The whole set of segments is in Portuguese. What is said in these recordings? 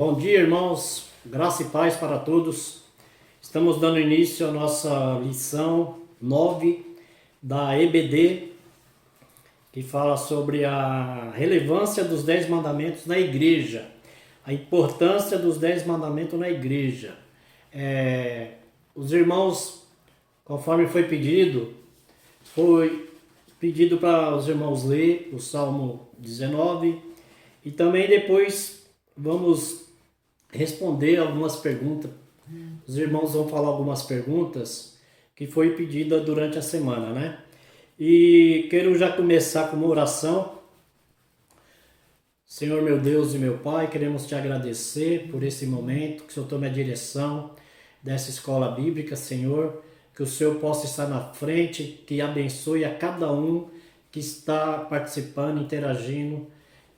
Bom dia, irmãos. Graça e paz para todos. Estamos dando início à nossa lição 9 da EBD, que fala sobre a relevância dos 10 mandamentos na igreja, a importância dos 10 mandamentos na igreja. Os irmãos, conforme foi pedido para os irmãos ler o Salmo 19 e também depois vamos responder algumas perguntas. Os irmãos vão falar algumas perguntas que foi pedida durante a semana, né? E quero já começar com uma oração. Senhor meu Deus e meu Pai, queremos te agradecer por esse momento, que o Senhor tome a direção dessa escola bíblica, Senhor, que o Senhor possa estar na frente, que abençoe a cada um que está participando, interagindo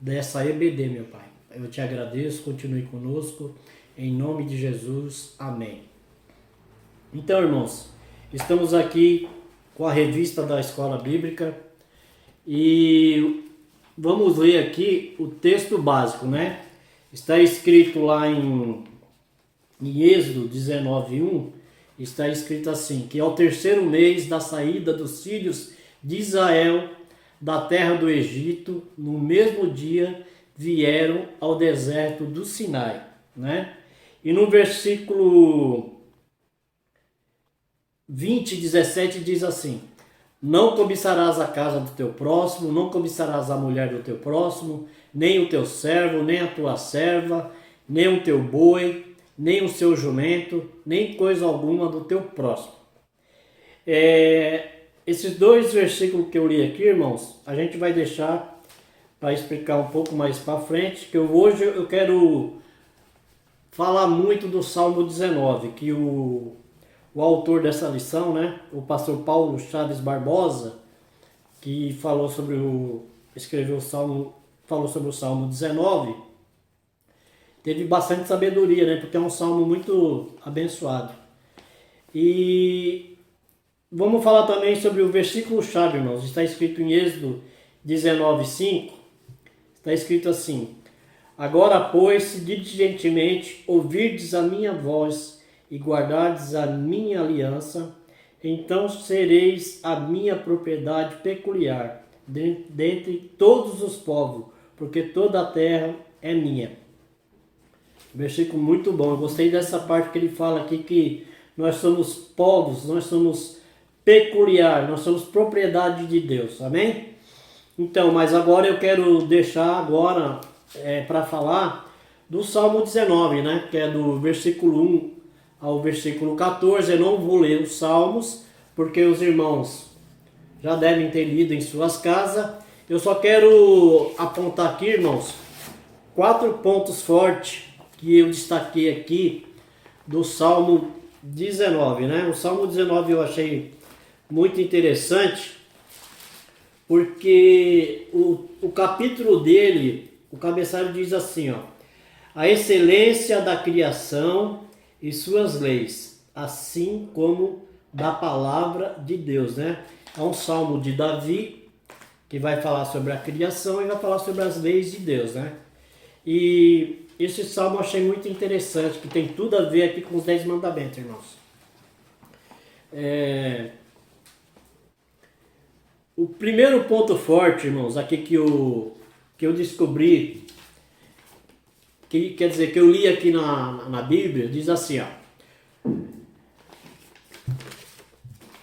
dessa EBD, meu Pai. Eu te agradeço, continue conosco, em nome de Jesus, amém. Então, irmãos, estamos aqui com a revista da Escola Bíblica e vamos ler aqui o texto básico, né? Está escrito lá em Êxodo 19:1, está escrito assim, que ao terceiro mês da saída dos filhos de Israel da terra do Egito, no mesmo dia vieram ao deserto do Sinai, né? E no versículo 20, 17 diz assim: não cobiçarás a casa do teu próximo, não cobiçarás a mulher do teu próximo, nem o teu servo, nem a tua serva, nem o teu boi, nem o seu jumento, nem coisa alguma do teu próximo. Esses dois versículos que eu li aqui, irmãos, a gente vai deixar para explicar um pouco mais para frente, que hoje eu quero falar muito do Salmo 19, que o autor dessa lição, né, o pastor Paulo Chaves Barbosa, que falou sobre escreveu o Salmo, falou sobre o Salmo 19, teve bastante sabedoria, né, porque é um salmo muito abençoado. E vamos falar também sobre o versículo chave, irmãos. Está escrito em Êxodo 19:5. Está escrito assim: agora, pois, se diligentemente ouvirdes a minha voz e guardardes a minha aliança, então sereis a minha propriedade peculiar dentre todos os povos, porque toda a terra é minha. Versículo muito bom. Eu gostei dessa parte que ele fala aqui que nós somos povos, nós somos peculiar, nós somos propriedade de Deus. Amém? Então, mas agora eu quero deixar agora para falar do Salmo 19, né? Que é do versículo 1 ao versículo 14. Eu não vou ler os salmos, porque os irmãos já devem ter lido em suas casas. Eu só quero apontar aqui, irmãos, 4 pontos fortes que eu destaquei aqui do Salmo 19, né? O Salmo 19 eu achei muito interessante, porque o capítulo dele, o cabeçalho diz assim, ó: a excelência da criação e suas leis, assim como da palavra de Deus, né? É um salmo de Davi, que vai falar sobre a criação e vai falar sobre as leis de Deus, né? E esse salmo eu achei muito interessante, que tem tudo a ver aqui com os 10 mandamentos, irmãos. O primeiro ponto forte, irmãos, aqui que eu descobri, que quer dizer, que eu li aqui na Bíblia, diz assim, ó.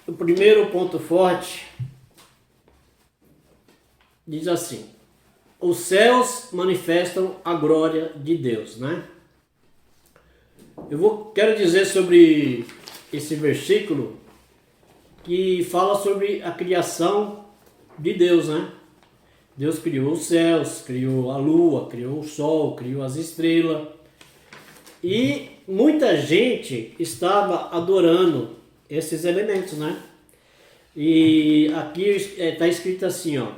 O primeiro ponto forte diz assim: os céus manifestam a glória de Deus, né? Quero dizer sobre esse versículo que fala sobre a criação de Deus, né? Deus criou os céus, criou a lua, criou o sol, criou as estrelas. E muita gente estava adorando esses elementos, né? E aqui está escrito assim, ó,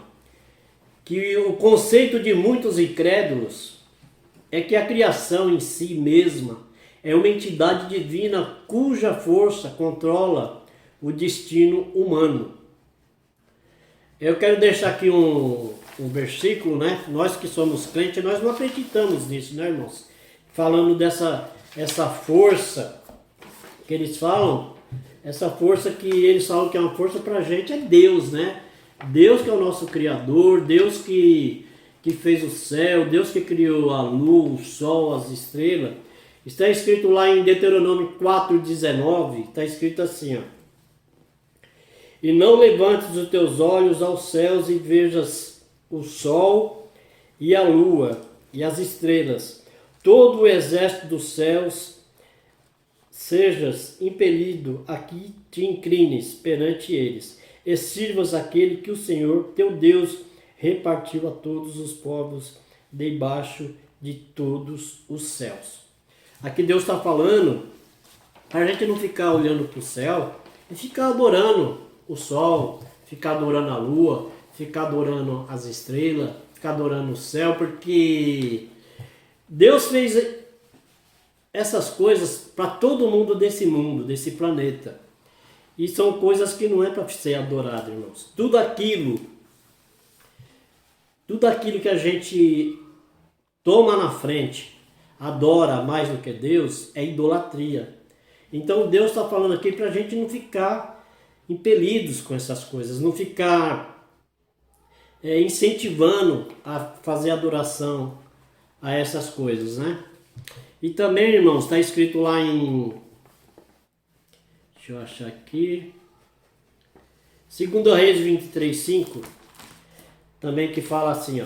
que o conceito de muitos incrédulos é que a criação em si mesma é uma entidade divina cuja força controla o destino humano. Eu quero deixar aqui um versículo, né? Nós que somos crentes, nós não acreditamos nisso, né, irmãos? falando essa força que eles falam, essa força que eles falam que é uma força para a gente é Deus, né? Deus que é o nosso Criador, Deus que fez o céu, Deus que criou a lua, o sol, as estrelas. Está escrito lá em Deuteronômio 4,19, está escrito assim, ó. E não levantes os teus olhos aos céus e vejas o sol e a lua e as estrelas, todo o exército dos céus, sejas impelido a que te inclines perante eles, e sirvas aquele que o Senhor teu Deus repartiu a todos os povos debaixo de todos os céus. Aqui Deus está falando para a gente não ficar olhando para o céu e ficar adorando o sol, ficar adorando a lua, ficar adorando as estrelas, ficar adorando o céu, porque Deus fez essas coisas para todo mundo, desse planeta. E são coisas que não é para ser adorado, irmãos. Tudo aquilo que a gente toma na frente, adora mais do que Deus, é idolatria. Então Deus está falando aqui para a gente não ficar impelidos com essas coisas, não ficar incentivando a fazer adoração a essas coisas, né? E também, irmãos, está escrito lá em... Deixa eu achar aqui. 2 Reis 23:5, também que fala assim, ó.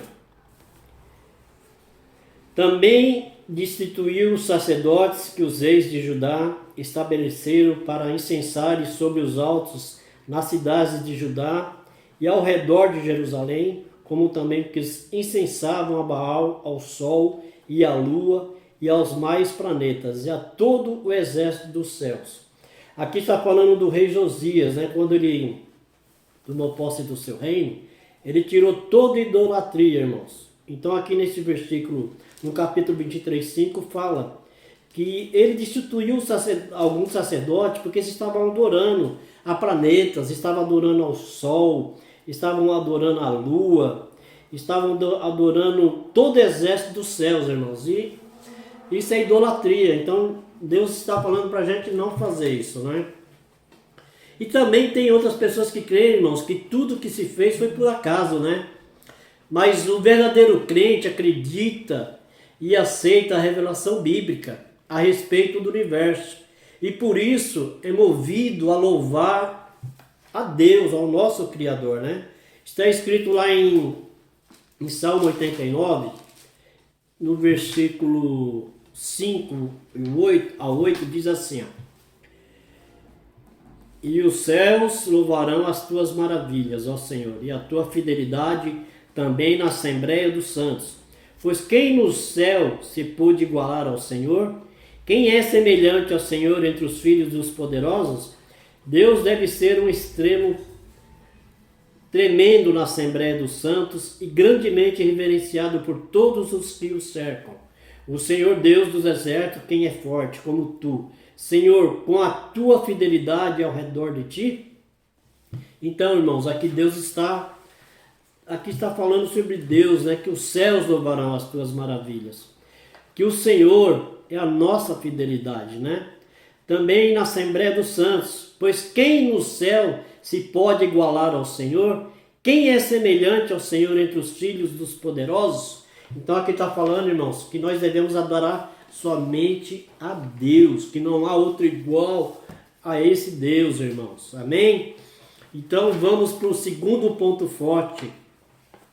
Também destituiu os sacerdotes que os reis de Judá estabeleceram para incensarem sobre os altos nas cidades de Judá e ao redor de Jerusalém, como também que incensavam a Baal, ao sol e à lua e aos mais planetas e a todo o exército dos céus. Aqui está falando do rei Josias, né? Quando ele tomou posse do seu reino, ele tirou toda idolatria, irmãos. Então aqui nesse versículo, no capítulo 23:5, fala que ele destituiu alguns sacerdotes porque eles estavam adorando a planetas, estavam adorando ao sol, estavam adorando a lua, estavam adorando todo o exército dos céus, irmãos. E isso é idolatria. Então Deus está falando para a gente não fazer isso, né? E também tem outras pessoas que creem, irmãos, que tudo que se fez foi por acaso, né? Mas o verdadeiro crente acredita e aceita a revelação bíblica a respeito do universo. E por isso é movido a louvar a Deus, ao nosso Criador, né? Está escrito lá em Salmo 89, no versículo 5 ao 8, diz assim, ó. E os céus louvarão as tuas maravilhas, ó Senhor, e a tua fidelidade também na Assembleia dos Santos. Pois quem no céu se pôde igualar ao Senhor? Quem é semelhante ao Senhor entre os filhos dos poderosos? Deus deve ser um extremo tremendo na Assembleia dos Santos e grandemente reverenciado por todos os que o cercam. O Senhor Deus dos exércitos, quem é forte como tu, Senhor, com a tua fidelidade ao redor de ti? Então, irmãos, aqui está falando sobre Deus, né? Que os céus louvarão as tuas maravilhas. Que o Senhor é a nossa fidelidade, né? Também na Assembleia dos Santos, pois quem no céu se pode igualar ao Senhor? Quem é semelhante ao Senhor entre os filhos dos poderosos? Então aqui está falando, irmãos, que nós devemos adorar somente a Deus, que não há outro igual a esse Deus, irmãos. Amém? Então vamos para o segundo ponto forte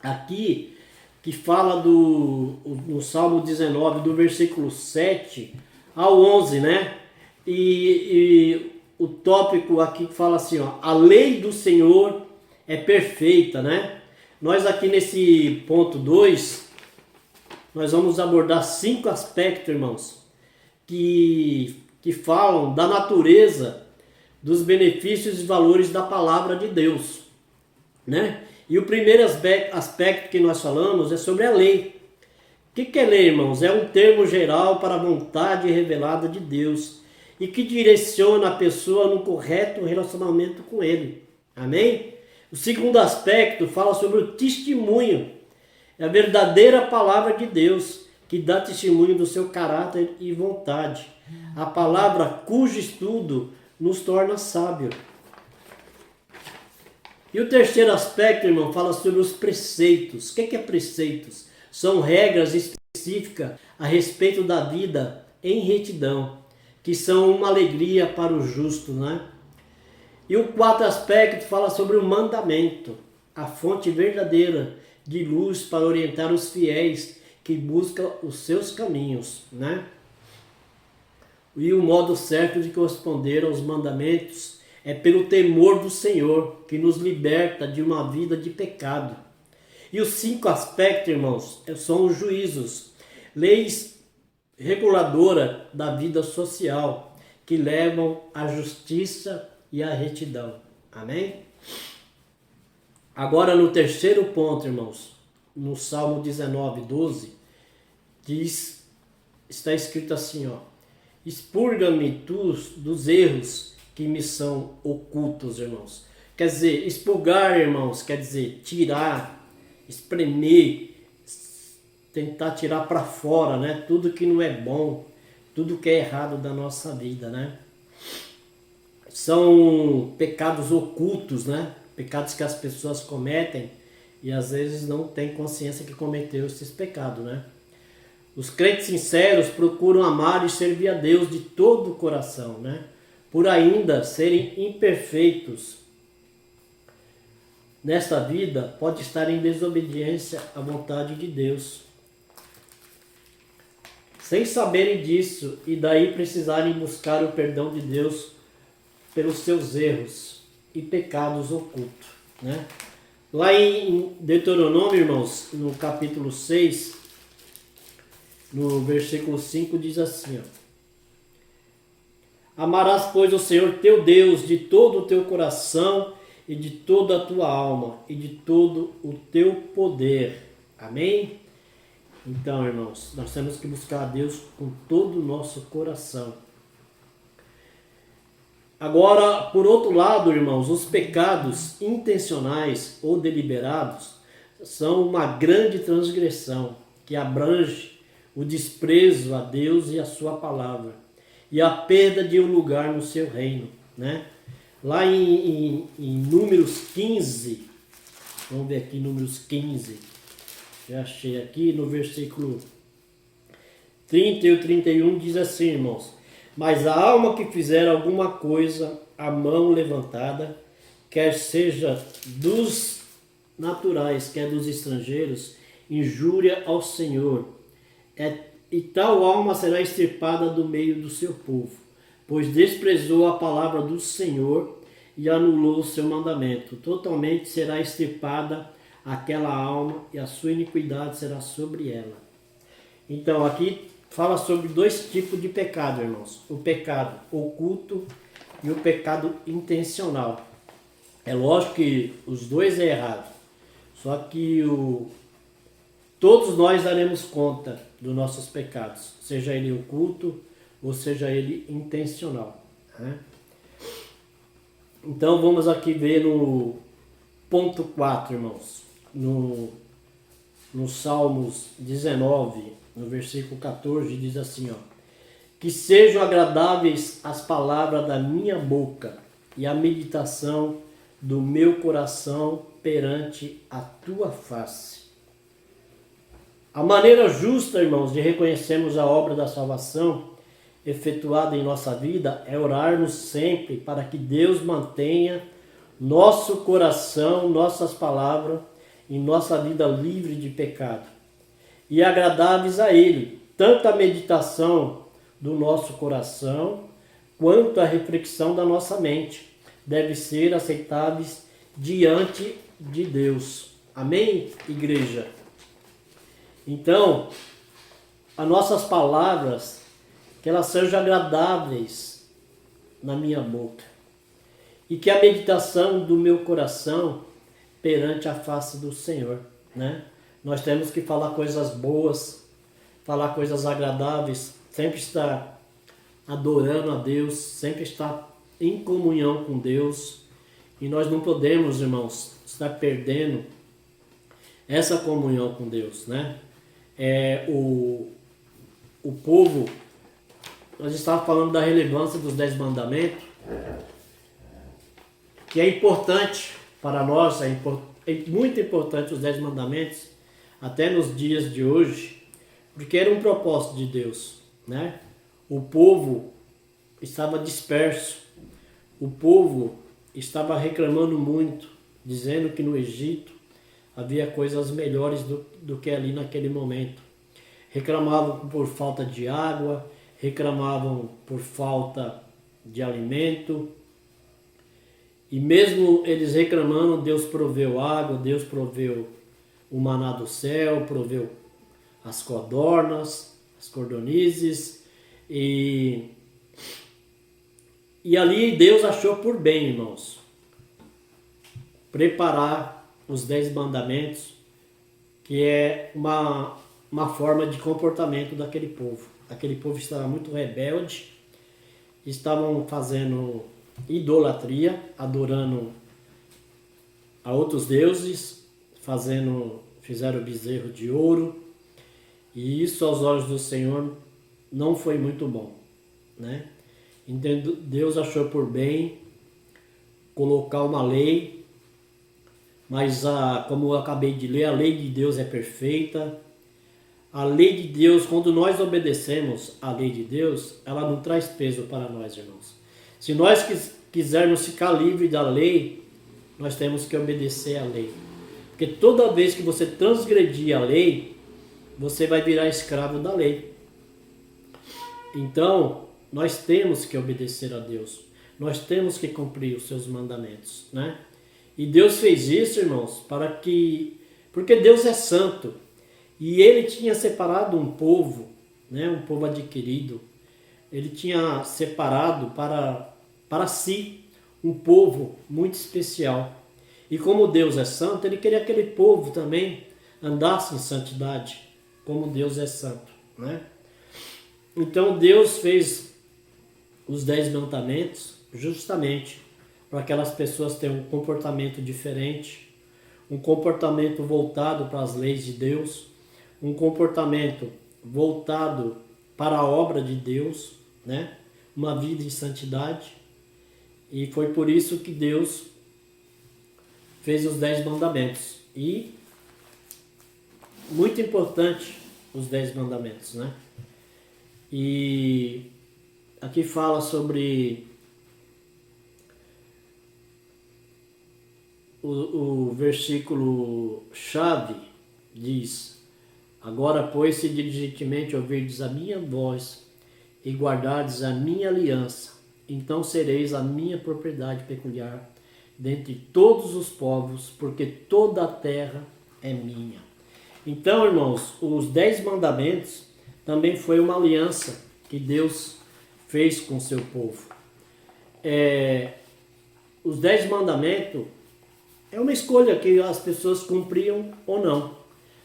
aqui, que fala no Salmo 19, do versículo 7 ao 11, né? E o tópico aqui fala assim, ó, a lei do Senhor é perfeita, né? Nós aqui nesse ponto 2, nós vamos abordar 5 aspectos, irmãos, que falam da natureza, dos benefícios e valores da palavra de Deus, né? E o primeiro aspecto que nós falamos é sobre a lei. O que é lei, irmãos? É um termo geral para a vontade revelada de Deus e que direciona a pessoa no correto relacionamento com Ele. Amém? O segundo aspecto fala sobre o testemunho. É a verdadeira palavra de Deus que dá testemunho do seu caráter e vontade. A palavra cujo estudo nos torna sábio. E o terceiro aspecto, irmão, fala sobre os preceitos. O que é preceitos? São regras específicas a respeito da vida em retidão, que são uma alegria para o justo, né? E o quarto aspecto fala sobre o mandamento, a fonte verdadeira de luz para orientar os fiéis que buscam os seus caminhos, né? E o modo certo de corresponder aos mandamentos é pelo temor do Senhor, que nos liberta de uma vida de pecado. E os 5 aspectos, irmãos, são os juízos, leis reguladoras da vida social, que levam à justiça e à retidão. Amém? Agora, no terceiro ponto, irmãos, no Salmo 19, 12, está escrito assim, ó: expurga-me tu dos erros que me são ocultos, irmãos. Quer dizer, expurgar, irmãos, quer dizer tirar, espremer, tentar tirar para fora, né? Tudo que não é bom, tudo que é errado da nossa vida, né? São pecados ocultos, né? Pecados que as pessoas cometem e às vezes não têm consciência que cometeu esses pecados, né? Os crentes sinceros procuram amar e servir a Deus de todo o coração, né? Por ainda serem imperfeitos nesta vida, pode estar em desobediência à vontade de Deus. Sem saberem disso e daí precisarem buscar o perdão de Deus pelos seus erros e pecados ocultos, né? Lá em Deuteronômio, irmãos, no capítulo 6, no versículo 5, diz assim, ó: amarás, pois, o Senhor teu Deus de todo o teu coração e de toda a tua alma e de todo o teu poder. Amém? Então, irmãos, nós temos que buscar a Deus com todo o nosso coração. Agora, por outro lado, irmãos, os pecados intencionais ou deliberados são uma grande transgressão que abrange o desprezo a Deus e a sua palavra e a perda de um lugar no seu reino, né? Lá em Números 15, vamos ver aqui Números 15, já achei aqui no versículo 30 e 31, diz assim, irmãos: mas a alma que fizer alguma coisa, a mão levantada, quer seja dos naturais, quer dos estrangeiros, injúria ao Senhor, e tal alma será extirpada do meio do seu povo, pois desprezou a palavra do Senhor e anulou o seu mandamento. Totalmente será extirpada aquela alma e a sua iniquidade será sobre ela. Então aqui fala sobre 2 tipos de pecado, irmãos: o pecado oculto e o pecado intencional. É lógico que os dois é errado, só que todos nós daremos conta dos nossos pecados, seja ele oculto ou seja ele intencional, né? Então vamos aqui ver no ponto 4, irmãos, no Salmos 19, no versículo 14, diz assim, ó: que sejam agradáveis as palavras da minha boca e a meditação do meu coração perante a tua face. A maneira justa, irmãos, de reconhecermos a obra da salvação efetuada em nossa vida é orarmos sempre para que Deus mantenha nosso coração, nossas palavras e nossa vida livre de pecado e agradáveis a Ele, tanto a meditação do nosso coração quanto a reflexão da nossa mente deve ser aceitáveis diante de Deus. Amém, igreja? Então, as nossas palavras, que elas sejam agradáveis na minha boca e que a meditação do meu coração perante a face do Senhor, né? Nós temos que falar coisas boas, falar coisas agradáveis, sempre estar adorando a Deus, sempre estar em comunhão com Deus. E nós não podemos, irmãos, estar perdendo essa comunhão com Deus, né? o povo, nós estávamos falando da relevância dos 10 mandamentos, que é importante para nós, é muito importante os 10 mandamentos, até nos dias de hoje, porque era um propósito de Deus, né? O povo estava disperso, o povo estava reclamando muito, dizendo que no Egito havia coisas melhores do que ali naquele momento. Reclamavam por falta de água, reclamavam por falta de alimento. E mesmo eles reclamando, Deus proveu água, Deus proveu o maná do céu, proveu as codornas, as cordonizes. E ali Deus achou por bem, irmãos, preparar os 10 mandamentos, que é uma forma de comportamento daquele povo. Aquele povo estava muito rebelde, estavam fazendo idolatria, adorando a outros deuses, fizeram bezerro de ouro, e isso aos olhos do Senhor não foi muito bom, né? Então Deus achou por bem colocar uma lei, mas como eu acabei de ler, a lei de Deus é perfeita. A lei de Deus, quando nós obedecemos a lei de Deus, ela não traz peso para nós, irmãos. Se nós quisermos ficar livre da lei, nós temos que obedecer à lei. Porque toda vez que você transgredir a lei, você vai virar escravo da lei. Então, nós temos que obedecer a Deus. Nós temos que cumprir os seus mandamentos, né? E Deus fez isso, irmãos, porque Deus é santo. E Ele tinha separado um povo, né, um povo adquirido. Ele tinha separado para si um povo muito especial. E como Deus é santo, Ele queria que aquele povo também andasse em santidade, como Deus é santo, né? Então Deus fez os 10 mandamentos justamente para aquelas pessoas terem um comportamento diferente, um comportamento voltado para as leis de Deus, um comportamento voltado para a obra de Deus, né? Uma vida em santidade. E foi por isso que Deus fez os 10 mandamentos. E muito importante os 10 mandamentos, né? E aqui fala sobre o versículo chave, diz: agora, pois, se diligentemente ouvirdes a minha voz e guardardes a minha aliança, então sereis a minha propriedade peculiar dentre todos os povos, porque toda a terra é minha. Então, irmãos, os 10 mandamentos também foi uma aliança que Deus fez com o seu povo. Os 10 mandamentos é uma escolha que as pessoas cumpriam ou não.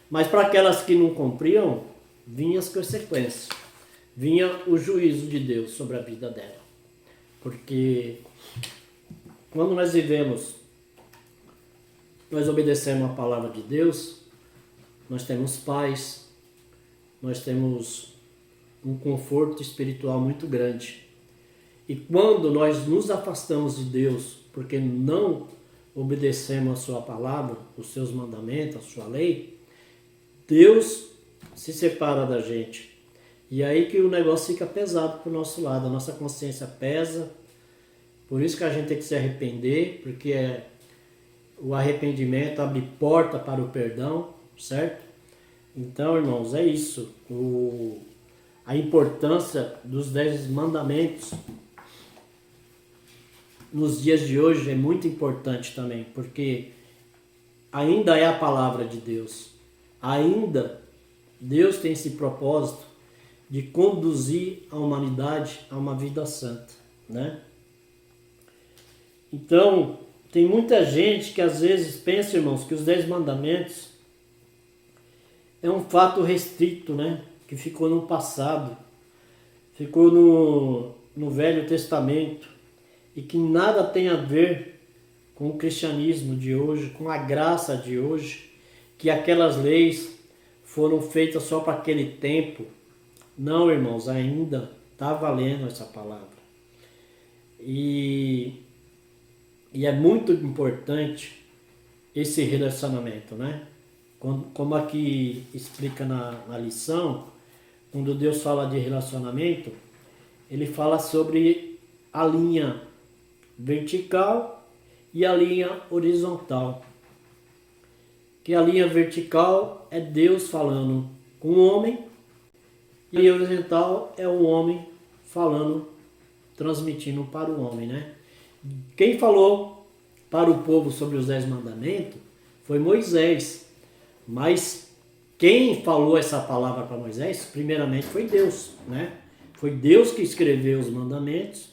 Mas para aquelas que não cumpriam, vinham as consequências. Vinha o juízo de Deus sobre a vida dela. Porque quando nós vivemos, nós obedecemos a palavra de Deus, nós temos paz, nós temos um conforto espiritual muito grande. E quando nós nos afastamos de Deus, porque não obedecemos a sua palavra, os seus mandamentos, a sua lei, Deus se separa da gente. E aí que o negócio fica pesado para o nosso lado, a nossa consciência pesa. Por isso que a gente tem que se arrepender, porque o arrependimento abre porta para o perdão, certo? Então, irmãos, é isso. A importância dos 10 mandamentos nos dias de hoje é muito importante também, porque ainda é a palavra de Deus. Ainda Deus tem esse propósito de conduzir a humanidade a uma vida santa, né? Então, tem muita gente que às vezes pensa, irmãos, que os 10 mandamentos é um fato restrito, né? Que ficou no passado, ficou no Velho Testamento, e que nada tem a ver com o cristianismo de hoje, com a graça de hoje, que aquelas leis foram feitas só para aquele tempo, Não, irmãos, ainda está valendo essa palavra. E é muito importante esse relacionamento, né? Como aqui explica na lição, quando Deus fala de relacionamento, ele fala sobre a linha vertical e a linha horizontal. Que a linha vertical é Deus falando com o homem e a linha horizontal é o homem falando, transmitindo para o homem, né? Quem falou para o povo sobre os 10 mandamentos foi Moisés, mas quem falou essa palavra para Moisés, primeiramente foi Deus, né? Foi Deus que escreveu os mandamentos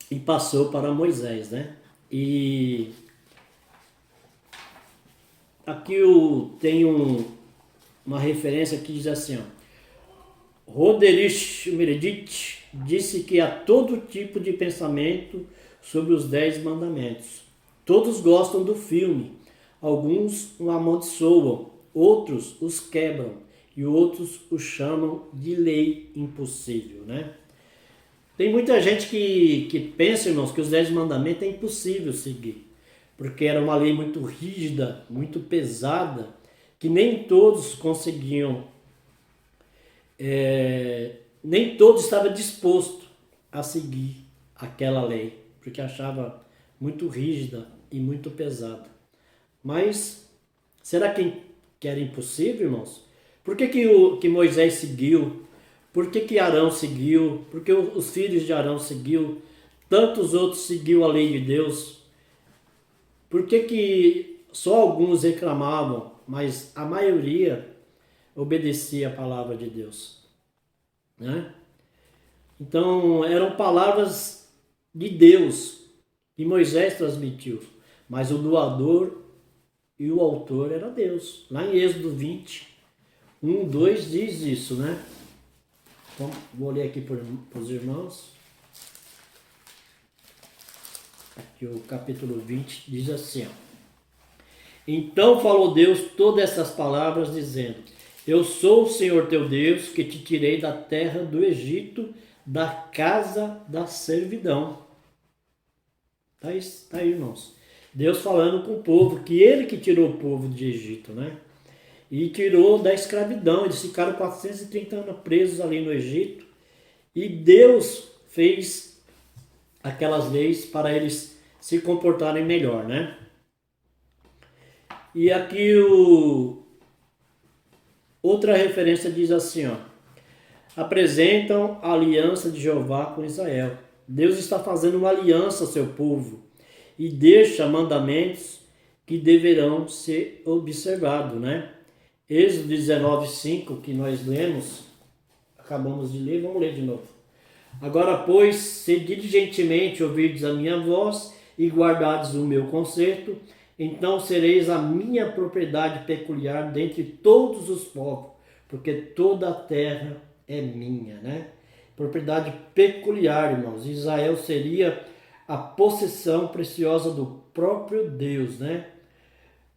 e passou para Moisés, né? E aqui tem uma referência que diz assim, ó. Roderich Meredith disse que há todo tipo de pensamento sobre os 10 mandamentos. Todos gostam do filme, alguns o amaldiçoam, outros os quebram e outros o chamam de lei impossível, né? Tem muita gente que pensa, irmãos, que os 10 mandamentos é impossível seguir, porque era uma lei muito rígida, muito pesada, que nem todos conseguiam, nem todos estavam dispostos a seguir aquela lei, porque achava muito rígida e muito pesada. Mas será que era impossível, irmãos? Por que Moisés seguiu? Por que Arão seguiu? Por que os filhos de Arão seguiu? Tantos outros seguiu a lei de Deus? Por que só alguns reclamavam, mas a maioria obedecia a palavra de Deus, né? Então eram palavras de Deus que Moisés transmitiu, mas o doador e o autor era Deus. Lá em Êxodo 20, 1, 2 diz isso, né? Então, vou ler aqui para os irmãos. Aqui o capítulo 20 diz assim, ó. Então falou Deus todas essas palavras, dizendo: Eu sou o Senhor teu Deus, que te tirei da terra do Egito, da casa da servidão. Tá aí, irmãos. Deus falando com o povo, que ele que tirou o povo de Egito, né? E tirou da escravidão. Eles ficaram 430 anos presos ali no Egito. E Deus fez aquelas leis para eles se comportarem melhor, né? E aqui outra referência diz assim, ó. Apresentam a aliança de Jeová com Israel. Deus está fazendo uma aliança ao seu povo e deixa mandamentos que deverão ser observados, né? Êxodo 19:5, que nós lemos, acabamos de ler, vamos ler de novo. Agora, pois, se diligentemente ouvirdes a minha voz e guardardes o meu conserto, então sereis a minha propriedade peculiar dentre todos os povos, porque toda a terra é minha, né? Propriedade peculiar, irmãos. Israel seria a possessão preciosa do próprio Deus, né?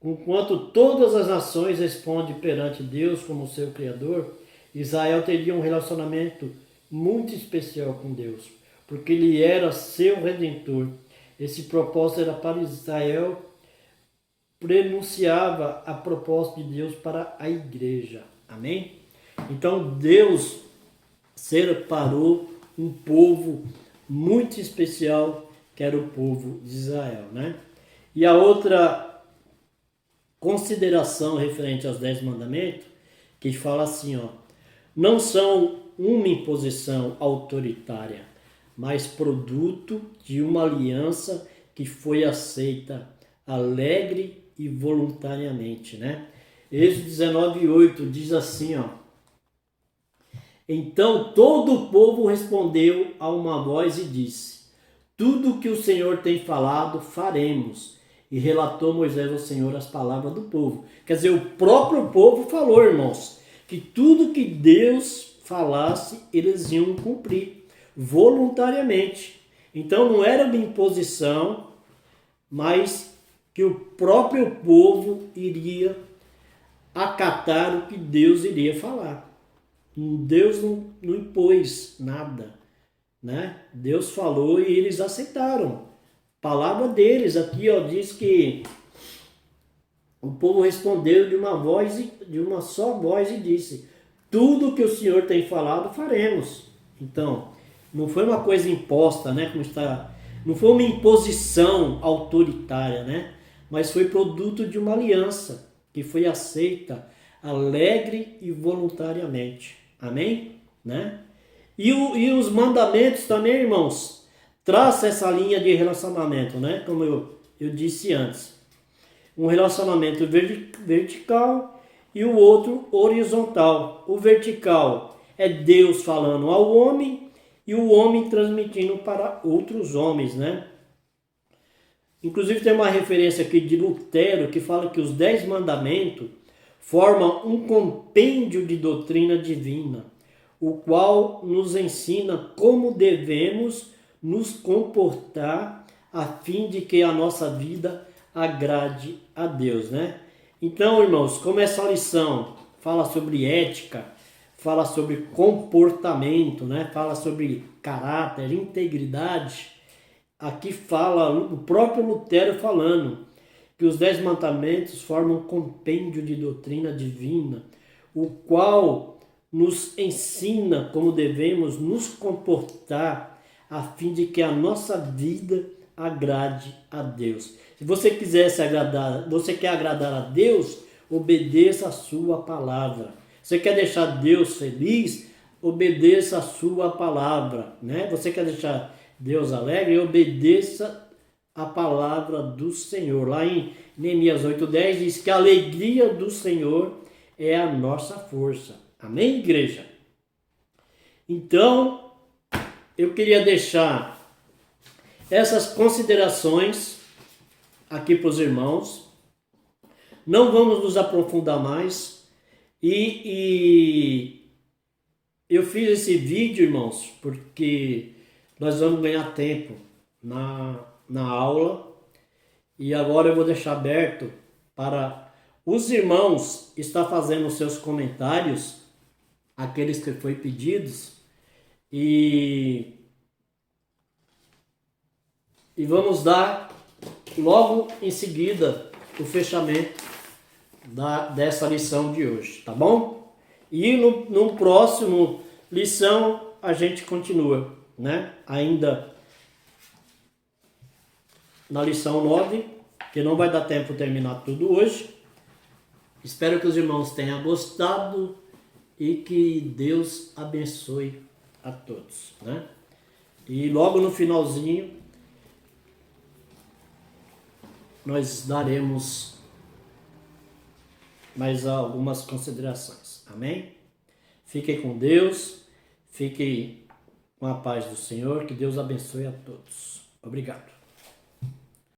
Enquanto todas as nações respondem perante Deus como seu Criador, Israel teria um relacionamento muito especial com Deus, porque ele era seu Redentor. Esse propósito era para Israel, prenunciava a proposta de Deus para a igreja. Amém? Então Deus separou um povo muito especial, que era o povo de Israel, né? E a outra consideração referente aos 10 mandamentos, que fala assim, ó, não são uma imposição autoritária, mas produto de uma aliança que foi aceita alegre e voluntariamente, né? Êxodo 19:8 diz assim, ó. Então todo o povo respondeu a uma voz e disse: Tudo que o Senhor tem falado, faremos. E relatou Moisés ao Senhor as palavras do povo. Quer dizer, o próprio povo falou, irmãos, que tudo que Deus falasse, eles iam cumprir voluntariamente. Então não era uma imposição, mas que o próprio povo iria acatar o que Deus iria falar. Deus não impôs nada, né? Deus falou e eles aceitaram. A palavra deles aqui, ó, diz que o povo respondeu de uma só voz e disse: tudo que o Senhor tem falado, faremos. Então, não foi uma coisa imposta, né? Não foi uma imposição autoritária, né? Mas foi produto de uma aliança que foi aceita alegre e voluntariamente. Amém? Né? E os mandamentos também, irmãos, traça essa linha de relacionamento, né? Como eu disse antes. Um relacionamento vertical e o outro horizontal. O vertical é Deus falando ao homem e o homem transmitindo para outros homens, né? Inclusive tem uma referência aqui de Lutero que fala que os 10 mandamentos formam um compêndio de doutrina divina, o qual nos ensina como devemos nos comportar a fim de que a nossa vida agrade a Deus, né? Então, irmãos, como essa lição fala sobre ética, fala sobre comportamento, né? Fala sobre caráter, integridade, aqui fala o próprio Lutero falando que os 10 mandamentos formam um compêndio de doutrina divina, o qual nos ensina como devemos nos comportar a fim de que a nossa vida agrade a Deus. Se você quer agradar a Deus, obedeça a sua palavra. Você quer deixar Deus feliz, obedeça a sua palavra, né? Você quer deixar Deus alegre, obedeça a palavra do Senhor. Lá em Neemias 8:10 diz que a alegria do Senhor é a nossa força. Amém, igreja? Então, eu queria deixar essas considerações aqui para os irmãos. Não vamos nos aprofundar mais. E eu fiz esse vídeo, irmãos, porque nós vamos ganhar tempo na aula. E agora eu vou deixar aberto para os irmãos estar fazendo os seus comentários, aqueles que foi pedidos, e vamos dar logo em seguida o fechamento dessa lição de hoje, tá bom? E no próximo lição a gente continua, né? Ainda na lição 9, que não vai dar tempo de terminar tudo hoje. Espero que os irmãos tenham gostado e que Deus abençoe a todos, né? E logo no finalzinho nós daremos mais algumas considerações. Amém? Fiquem com Deus, fiquem com a paz do Senhor, que Deus abençoe a todos. Obrigado.